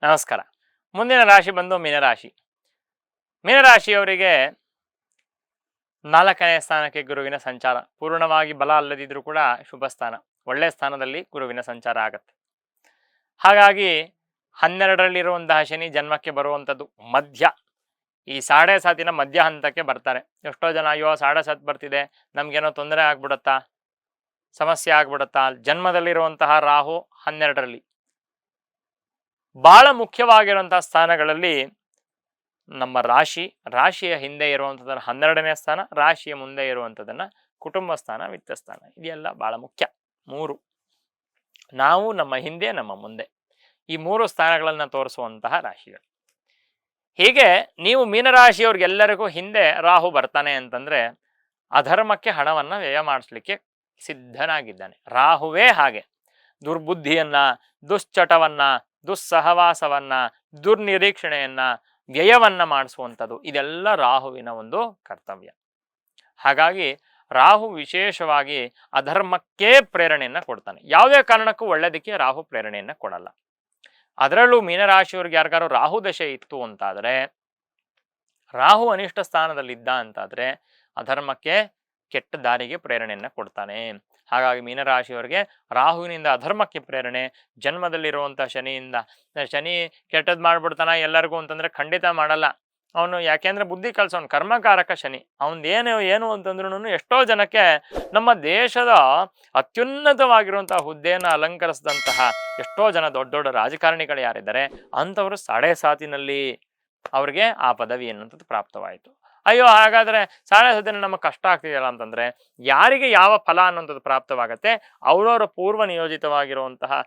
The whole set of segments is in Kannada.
ನಮಸ್ಕಾರ. ಮುಂದಿನ ರಾಶಿ ಬಂದು ಮೀನರಾಶಿ. ಮೀನರಾಶಿಯವರಿಗೆ 4ನೇ ಸ್ಥಾನಕ್ಕೆ ಗುರುವಿನ ಸಂಚಾರ. ಪೂರ್ಣವಾಗಿ ಬಲ ಅಲ್ಲದಿದ್ರೂ ಕೂಡ ಶುಭ ಸ್ಥಾನ, ಒಳ್ಳೆಯ ಸ್ಥಾನದಲ್ಲಿ ಗುರುವಿನ ಸಂಚಾರ ಆಗತ್ತೆ. ಹಾಗಾಗಿ 12ರಲ್ಲಿರುವಂತಹ ಶನಿ ಜನ್ಮಕ್ಕೆ ಬರುವಂಥದ್ದು ಮಧ್ಯ, ಈ ಸಾಡೆ ಸಾತಿನ ಮಧ್ಯ ಹಂತಕ್ಕೆ ಬರ್ತಾರೆ. ಎಷ್ಟೋ ಜನ ಅಯ್ಯೋ ಸಾಡೆ ಸಾತ್ ಬರ್ತಿದೆ, ನಮ್ಗೇನೋ ತೊಂದರೆ ಆಗ್ಬಿಡತ್ತಾ, ಸಮಸ್ಯೆ ಆಗ್ಬಿಡತ್ತಾ. ಜನ್ಮದಲ್ಲಿರುವಂತಹ ರಾಹು 12ರಲ್ಲಿ. ಬಹಳ ಮುಖ್ಯವಾಗಿರುವಂತಹ ಸ್ಥಾನಗಳಲ್ಲಿ ನಮ್ಮ ರಾಶಿಯ ಹಿಂದೆ ಇರುವಂಥದ್ದನ್ನು 12ನೇ ಸ್ಥಾನ, ರಾಶಿಯ ಮುಂದೆ ಇರುವಂಥದ್ದನ್ನ ಕುಟುಂಬ ಸ್ಥಾನ, ವಿತ್ತ ಸ್ಥಾನ, ಇದೆಲ್ಲ ಬಹಳ ಮುಖ್ಯ. 3 ನಾವು, ನಮ್ಮ ಹಿಂದೆ, ನಮ್ಮ ಮುಂದೆ, ಈ 3 ಸ್ಥಾನಗಳನ್ನು ತೋರಿಸುವಂತಹ ರಾಶಿಗಳು. ಹೀಗೆ ನೀವು ಮೀನರಾಶಿಯವ್ರಿಗೆಲ್ಲರಿಗೂ ಹಿಂದೆ ರಾಹು ಬರ್ತಾನೆ ಅಂತಂದ್ರೆ ಅಧರ್ಮಕ್ಕೆ ಹಣವನ್ನ ವ್ಯಯ ಮಾಡಿಸ್ಲಿಕ್ಕೆ ಸಿದ್ಧನಾಗಿದ್ದಾನೆ. ರಾಹುವೇ ಹಾಗೆ ದುರ್ಬುದ್ಧಿಯನ್ನ, ದುಶ್ಚಟವನ್ನ, ದುಸ್ಸಹವಾಸವನ್ನ, ದುರ್ನಿರೀಕ್ಷಣೆಯನ್ನ, ವ್ಯಯವನ್ನ ಮಾಡಿಸುವಂಥದ್ದು ಇದೆಲ್ಲ ರಾಹುವಿನ ಒಂದು ಕರ್ತವ್ಯ. ಹಾಗಾಗಿ ರಾಹು ವಿಶೇಷವಾಗಿ ಅಧರ್ಮಕ್ಕೆ ಪ್ರೇರಣೆಯನ್ನ ಕೊಡ್ತಾನೆ. ಯಾವುದೇ ಕಾರಣಕ್ಕೂ ಒಳ್ಳೆದಕ್ಕೆ ರಾಹು ಪ್ರೇರಣೆಯನ್ನ ಕೊಡಲ್ಲ. ಅದರಲ್ಲೂ ಮೀನರಾಶಿಯವ್ರಿಗೆ ಯಾರಿಗಾರು ರಾಹು ದಶೆ ಇತ್ತು ಅಂತಾದರೆ, ರಾಹು ಅನಿಷ್ಟ ಸ್ಥಾನದಲ್ಲಿದ್ದ ಅಂತಾದ್ರೆ ಅಧರ್ಮಕ್ಕೆ, ಕೆಟ್ಟ ದಾರಿಗೆ ಪ್ರೇರಣೆಯನ್ನ ಕೊಡ್ತಾನೆ. ಹಾಗಾಗಿ ಮೀನರಾಶಿಯವರಿಗೆ ರಾಹುವಿನಿಂದ ಅಧರ್ಮಕ್ಕೆ ಪ್ರೇರಣೆ, ಜನ್ಮದಲ್ಲಿರುವಂತಹ ಶನಿಯಿಂದ. ಶನಿ ಕೆಟ್ಟದ್ ಮಾಡ್ಬಿಡ್ತಾನ ಎಲ್ಲರಿಗೂ ಅಂತಂದ್ರೆ ಖಂಡಿತ ಮಾಡಲ್ಲ. ಅವನು ಯಾಕೆಂದ್ರೆ ಬುದ್ಧಿ ಕಲ್ಸೋನು, ಕರ್ಮಕಾರಕ ಶನಿ. ಏನು ಅಂತಂದ್ರೂ ಎಷ್ಟೋ ಜನಕ್ಕೆ ನಮ್ಮ ದೇಶದ ಅತ್ಯುನ್ನತವಾಗಿರುವಂತಹ ಹುದ್ದೆಯನ್ನು ಅಲಂಕರಿಸಿದಂತಹ ಎಷ್ಟೋ ಜನ ದೊಡ್ಡ ದೊಡ್ಡ ರಾಜಕಾರಣಿಗಳು ಯಾರಿದ್ದಾರೆ ಅಂಥವರು ಸಾಡೆ ಸಾತಿನಲ್ಲಿ ಅವ್ರಿಗೆ ಆ ಪದವಿ ಅನ್ನುವಂಥದ್ದು ಪ್ರಾಪ್ತವಾಯಿತು. ಅಯ್ಯೋ ಹಾಗಾದ್ರೆ ಸಾಡೆ ಸಾತಿನಲ್ಲಿ ನಮಗೆ ಕಷ್ಟ ಆಗ್ತಿದೆಯಲ್ಲ ಅಂತಂದ್ರೆ ಯಾರಿಗೆ ಯಾವ ಫಲ ಅನ್ನುವಂಥದ್ದು ಪ್ರಾಪ್ತವಾಗತ್ತೆ, ಅವರವರ ಪೂರ್ವ ನಿಯೋಜಿತವಾಗಿರುವಂತಹ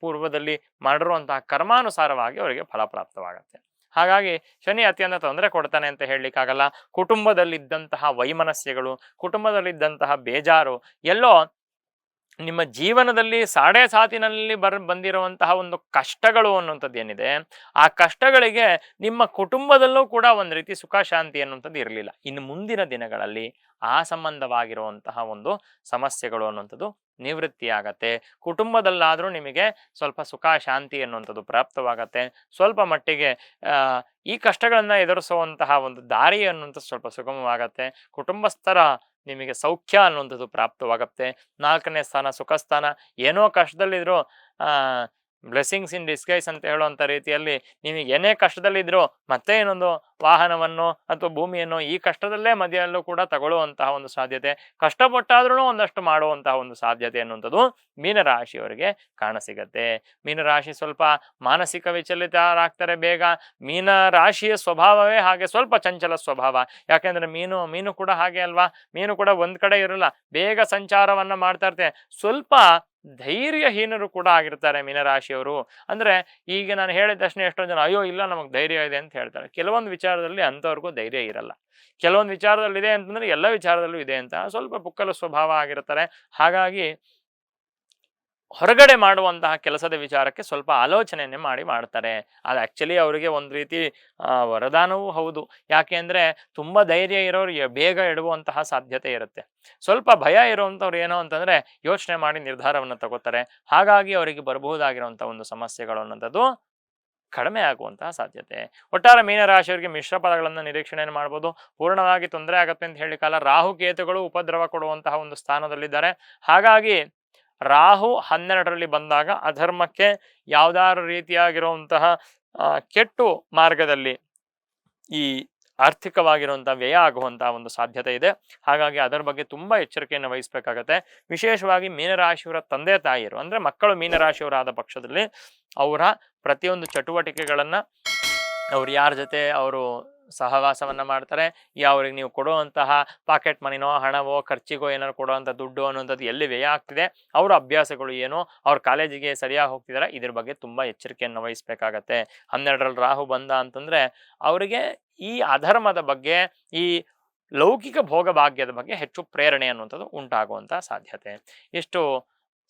ಪೂರ್ವದಲ್ಲಿ ಮಾಡಿರುವಂತಹ ಕರ್ಮಾನುಸಾರವಾಗಿ ಅವರಿಗೆ ಫಲ ಪ್ರಾಪ್ತವಾಗತ್ತೆ. ಹಾಗಾಗಿ ಶನಿ ಅತ್ಯಂತ ತೊಂದರೆ ಕೊಡ್ತಾನೆ ಅಂತ ಹೇಳಲಿಕ್ಕಾಗಲ್ಲ. ಕುಟುಂಬದಲ್ಲಿದ್ದಂತಹ ವೈಮನಸ್ಯಗಳು, ಕುಟುಂಬದಲ್ಲಿದ್ದಂತಹ ಬೇಜಾರು ಎಲ್ಲೋ ನಿಮ್ಮ ಜೀವನದಲ್ಲಿ ಸಾಡೆ ಸಾತಿನಲ್ಲಿ ಬಂದಿರುವಂತಹ ಒಂದು ಕಷ್ಟಗಳು ಅನ್ನುವಂಥದ್ದು ಏನಿದೆ, ಆ ಕಷ್ಟಗಳಿಗೆ ನಿಮ್ಮ ಕುಟುಂಬದಲ್ಲೂ ಕೂಡ ಒಂದು ರೀತಿ ಸುಖ ಶಾಂತಿ ಅನ್ನುವಂಥದ್ದು ಇರಲಿಲ್ಲ. ಇನ್ನು ಮುಂದಿನ ದಿನಗಳಲ್ಲಿ ಆ ಸಂಬಂಧವಾಗಿರುವಂತಹ ಒಂದು ಸಮಸ್ಯೆಗಳು ಅನ್ನುವಂಥದ್ದು ನಿವೃತ್ತಿ ಆಗತ್ತೆ. ಕುಟುಂಬದಲ್ಲಾದರೂ ನಿಮಗೆ ಸ್ವಲ್ಪ ಸುಖ ಶಾಂತಿ ಅನ್ನುವಂಥದ್ದು ಪ್ರಾಪ್ತವಾಗತ್ತೆ. ಸ್ವಲ್ಪ ಮಟ್ಟಿಗೆ ಈ ಕಷ್ಟಗಳನ್ನು ಎದುರಿಸುವಂತಹ ಒಂದು ದಾರಿ ಅನ್ನುವಂಥದ್ದು ಸ್ವಲ್ಪ ಸುಗಮವಾಗತ್ತೆ. ಕುಟುಂಬಸ್ಥರ ನಿಮಗೆ ಸೌಖ್ಯ ಅನ್ನುವಂಥದ್ದು ಪ್ರಾಪ್ತವಾಗುತ್ತೆ. 4ನೇ ಸ್ಥಾನ ಸುಖ ಸ್ಥಾನ. ಏನೋ ಕಷ್ಟದಲ್ಲಿದ್ರು ಬ್ಲೆಸ್ಸಿಂಗ್ಸ್ ಇನ್ ಡಿಸ್ಗೈಸ್ ಅಂತ ಹೇಳುವಂಥ ರೀತಿಯಲ್ಲಿ ನಿಮಗೆ ಏನೇ ಕಷ್ಟದಲ್ಲಿದ್ರು ಮತ್ತೆ ಇನ್ನೊಂದು ವಾಹನವನ್ನು ಅಥವಾ ಭೂಮಿಯನ್ನು ಈ ಕಷ್ಟದಲ್ಲೇ ಮಧ್ಯೆಯಲ್ಲೂ ಕೂಡ ತಗೊಳ್ಳುವಂತಹ ಒಂದು ಸಾಧ್ಯತೆ, ಕಷ್ಟಪಟ್ಟಾದ್ರೂ ಒಂದಷ್ಟು ಮಾಡುವಂತಹ ಒಂದು ಸಾಧ್ಯತೆ ಅನ್ನುವಂಥದ್ದು ಮೀನರಾಶಿಯವರಿಗೆ ಕಾಣಸಿಗತ್ತೆ. ಮೀನರಾಶಿ ಸ್ವಲ್ಪ ಮಾನಸಿಕ ವಿಚಲಿತರಾಗ್ತಾರೆ ಬೇಗ. ಮೀನರಾಶಿಯ ಸ್ವಭಾವವೇ ಹಾಗೆ, ಸ್ವಲ್ಪ ಚಂಚಲ ಸ್ವಭಾವ. ಯಾಕೆಂದ್ರೆ ಮೀನು ಕೂಡ ಹಾಗೆ ಅಲ್ವಾ, ಮೀನು ಕೂಡ ಒಂದ್ ಕಡೆ ಇರಲ್ಲ, ಬೇಗ ಸಂಚಾರವನ್ನ ಮಾಡ್ತಾ ಇರ್ತೇನೆ. ಸ್ವಲ್ಪ ಧೈರ್ಯಹೀನರು ಕೂಡ ಆಗಿರ್ತಾರೆ ಮೀನರಾಶಿಯವರು. ಅಂದ್ರೆ ಈಗ ನಾನು ಹೇಳಿದ ತಕ್ಷಣ ಎಷ್ಟೋ ಜನ ಅಯ್ಯೋ ಇಲ್ಲ ನಮಗೆ ಧೈರ್ಯ ಇದೆ ಅಂತ ಹೇಳ್ತಾರೆ. ಕೆಲವೊಂದು ವಿಚಾರದಲ್ಲಿ ಅಂಥವ್ರಿಗೂ ಧೈರ್ಯ ಇರಲ್ಲ. ಕೆಲವೊಂದು ವಿಚಾರದಲ್ಲಿ ಇದೆ ಅಂತಂದ್ರೆ ಎಲ್ಲ ವಿಚಾರದಲ್ಲೂ ಇದೆ ಅಂತ ಸ್ವಲ್ಪ ಪುಕ್ಕಲ ಸ್ವಭಾವ ಆಗಿರ್ತಾರೆ. ಹಾಗಾಗಿ ಹೊರಗಡೆ ಮಾಡುವಂತಹ ಕೆಲಸದ ವಿಚಾರಕ್ಕೆ ಸ್ವಲ್ಪ ಆಲೋಚನೆಯನ್ನೇ ಮಾಡ್ತಾರೆ. ಅದು ಆ್ಯಕ್ಚುಲಿ ಅವರಿಗೆ ಒಂದು ರೀತಿ ವರದಾನವೂ ಹೌದು. ಯಾಕೆ ಅಂದರೆ ತುಂಬ ಧೈರ್ಯ ಇರೋರು ಬೇಗ ಎಡುವಂತಹ ಸಾಧ್ಯತೆ ಇರುತ್ತೆ. ಸ್ವಲ್ಪ ಭಯ ಇರುವಂಥವ್ರು ಏನೋ ಅಂತಂದರೆ ಯೋಚನೆ ಮಾಡಿ ನಿರ್ಧಾರವನ್ನು ತಗೋತಾರೆ. ಹಾಗಾಗಿ ಅವರಿಗೆ ಬರಬಹುದಾಗಿರುವಂಥ ಒಂದು ಸಮಸ್ಯೆಗಳು ಅನ್ನೋಂಥದ್ದು ಕಡಿಮೆ ಆಗುವಂತಹ ಸಾಧ್ಯತೆ. ಒಟ್ಟಾರೆ ಮೀನರಾಶಿಯವರಿಗೆ ಮಿಶ್ರ ಫಲಗಳನ್ನು ನಿರೀಕ್ಷಣೆಯನ್ನು ಮಾಡ್ಬೋದು. ಪೂರ್ಣವಾಗಿ ತೊಂದರೆ ಆಗತ್ತೆ ಅಂತ ಹೇಳಿಕಲ್ಲ. ರಾಹು ಕೇತುಗಳು ಉಪದ್ರವ ಕೊಡುವಂತಹ ಒಂದು ಸ್ಥಾನದಲ್ಲಿದ್ದಾರೆ. ಹಾಗಾಗಿ ರಾಹು 12ರಲ್ಲಿ ಬಂದಾಗ ಅಧರ್ಮಕ್ಕೆ ಯಾವ್ದಾರು ರೀತಿಯಾಗಿರುವಂತಹ ಕೆಟ್ಟು ಮಾರ್ಗದಲ್ಲಿ ಈ ಆರ್ಥಿಕವಾಗಿರುವಂತಹ ವ್ಯಯ ಆಗುವಂತಹ ಒಂದು ಸಾಧ್ಯತೆ ಇದೆ. ಹಾಗಾಗಿ ಅದರ ಬಗ್ಗೆ ತುಂಬಾ ಎಚ್ಚರಿಕೆಯನ್ನು ವಹಿಸಬೇಕಾಗತ್ತೆ. ವಿಶೇಷವಾಗಿ ಮೀನರಾಶಿಯವರ ತಂದೆ ತಾಯಿಯರು ಅಂದ್ರೆ ಮಕ್ಕಳು ಮೀನರಾಶಿಯವರಾದ ಪಕ್ಷದಲ್ಲಿ ಅವರ ಪ್ರತಿಯೊಂದು ಚಟುವಟಿಕೆಗಳನ್ನ ಅವ್ರು ಯಾರ ಜೊತೆ ಅವರು ಸಹವಾಸವನ್ನ ಮಾಡ್ತಾರೆ, ಅವ್ರಿಗೆ ನೀವು ಕೊಡುವಂತಹ ಪಾಕೆಟ್ ಮನಿನೋ ಹಣವೋ ಖರ್ಚಿಗೋ ಏನಾದ್ರು ಕೊಡುವಂಥ ದುಡ್ಡು ಅನ್ನುವಂಥದ್ದು ಎಲ್ಲಿ ವ್ಯಯ ಆಗ್ತಿದೆ, ಅವರ ಅಭ್ಯಾಸಗಳು ಏನು, ಅವ್ರ ಕಾಲೇಜಿಗೆ ಸರಿಯಾಗಿ ಹೋಗ್ತಿದ್ದಾರೆ, ಇದ್ರ ಬಗ್ಗೆ ತುಂಬಾ ಎಚ್ಚರಿಕೆಯನ್ನು ವಹಿಸಬೇಕಾಗತ್ತೆ. 12ರಲ್ಲಿ ರಾಹು ಬಂದ ಅಂತಂದ್ರೆ ಅವರಿಗೆ ಈ ಅಧರ್ಮದ ಬಗ್ಗೆ, ಈ ಲೌಕಿಕ ಭೋಗ ಭಾಗ್ಯದ ಬಗ್ಗೆ ಹೆಚ್ಚು ಪ್ರೇರಣೆ ಅನ್ನುವಂಥದ್ದು ಉಂಟಾಗುವಂತಹ ಸಾಧ್ಯತೆ. ಇಷ್ಟು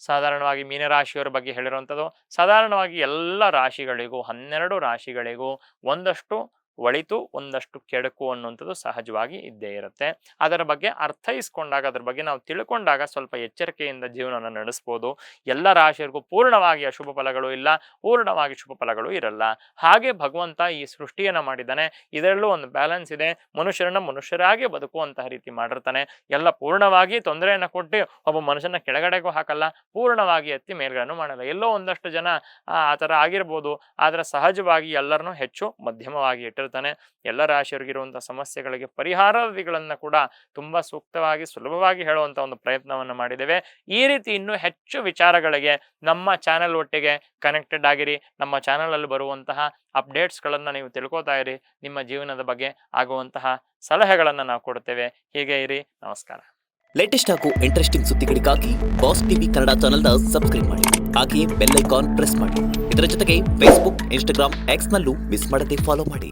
ಸಾಧಾರಣವಾಗಿ ಮೀನರಾಶಿಯವರ ಬಗ್ಗೆ ಹೇಳಿರುವಂಥದ್ದು. ಸಾಧಾರಣವಾಗಿ ಎಲ್ಲ ರಾಶಿಗಳಿಗೂ 12 ರಾಶಿಗಳಿಗೂ ಒಂದಷ್ಟು ಒಳಿತು ಒಂದಷ್ಟು ಕೆಡುಕು ಅನ್ನುವಂಥದ್ದು ಸಹಜವಾಗಿ ಇದ್ದೇ ಇರುತ್ತೆ. ಅದರ ಬಗ್ಗೆ ಅರ್ಥೈಸ್ಕೊಂಡಾಗ, ಅದರ ಬಗ್ಗೆ ನಾವು ತಿಳ್ಕೊಂಡಾಗ ಸ್ವಲ್ಪ ಎಚ್ಚರಿಕೆಯಿಂದ ಜೀವನವನ್ನು ನಡೆಸ್ಬೋದು. ಎಲ್ಲ ರಾಶಿಯವರಿಗೂ ಪೂರ್ಣವಾಗಿ ಅಶುಭ ಫಲಗಳು ಇಲ್ಲ, ಪೂರ್ಣವಾಗಿ ಶುಭ ಫಲಗಳು ಇರಲ್ಲ. ಹಾಗೆ ಭಗವಂತ ಈ ಸೃಷ್ಟಿಯನ್ನು ಮಾಡಿದ್ದಾನೆ, ಇದರಲ್ಲೂ ಒಂದು ಬ್ಯಾಲೆನ್ಸ್ ಇದೆ. ಮನುಷ್ಯರನ್ನ ಮನುಷ್ಯರಾಗಿ ಬದುಕುವಂತಹ ರೀತಿ ಮಾಡಿರ್ತಾನೆ. ಎಲ್ಲ ಪೂರ್ಣವಾಗಿ ತೊಂದರೆಯನ್ನು ಕೊಟ್ಟು ಒಬ್ಬ ಮನುಷ್ಯನ ಕೆಳಗಡೆಗೂ ಹಾಕಲ್ಲ, ಪೂರ್ಣವಾಗಿ ಎತ್ತಿ ಮೇಲ್ಗಡೆನೂ ಮಾಡಲ್ಲ. ಎಲ್ಲೋ ಒಂದಷ್ಟು ಜನ ಆ ಥರ ಆಗಿರ್ಬೋದು, ಆದರೆ ಸಹಜವಾಗಿ ಎಲ್ಲರನ್ನೂ ಹೆಚ್ಚು ಮಧ್ಯಮವಾಗಿ ಇಟ್ಟಿರ್ತಾನೆ. ಎಲ್ಲ ರಾಶಿಯವರಿಗಿರುವಂಥ ಸಮಸ್ಯೆಗಳಿಗೆ ಪರಿಹಾರಾದಿಗಳನ್ನು ಕೂಡ ತುಂಬ ಸೂಕ್ತವಾಗಿ ಸುಲಭವಾಗಿ ಹೇಳುವಂಥ ಒಂದು ಪ್ರಯತ್ನವನ್ನು ಮಾಡಿದ್ದೇವೆ. ಈ ರೀತಿ ಇನ್ನೂ ಹೆಚ್ಚು ವಿಚಾರಗಳಿಗೆ ನಮ್ಮ ಚಾನೆಲ್ ಒಟ್ಟಿಗೆ ಕನೆಕ್ಟೆಡ್ ಆಗಿರಿ. ನಮ್ಮ ಚಾನಲಲ್ಲಿ ಬರುವಂತಹ ಅಪ್ಡೇಟ್ಸ್ಗಳನ್ನು ನೀವು ತಿಳ್ಕೊತಾ ಇರಿ. ನಿಮ್ಮ ಜೀವನದ ಬಗ್ಗೆ ಆಗುವಂತಹ ಸಲಹೆಗಳನ್ನು ನಾವು ಕೊಡ್ತೇವೆ. ಹೀಗೆ ಇರಿ. ನಮಸ್ಕಾರ. ಲೇಟೆಸ್ಟ್ ಹಾಗೂ ಇಂಟ್ರೆಸ್ಟಿಂಗ್ ಸುದ್ದಿಗಳಿಗಾಗಿ ಬಾಸ್ ಟಿವಿ ಕನ್ನಡ ಚಾನೆಲ್ನ ಸಬ್ಸ್ಕ್ರೈಬ್ ಮಾಡಿ. ಹಾಗೆಯೇ ಬೆಲ್ ಐಕಾನ್ ಪ್ರೆಸ್ ಮಾಡಿ. ಇದರ ಜೊತೆಗೆ ಫೇಸ್ಬುಕ್, ಇನ್ಸ್ಟಾಗ್ರಾಮ್, ಎಕ್ಸ್ನಲ್ಲೂ ಮಿಸ್ ಮಾಡದೆ ಫಾಲೋ ಮಾಡಿ.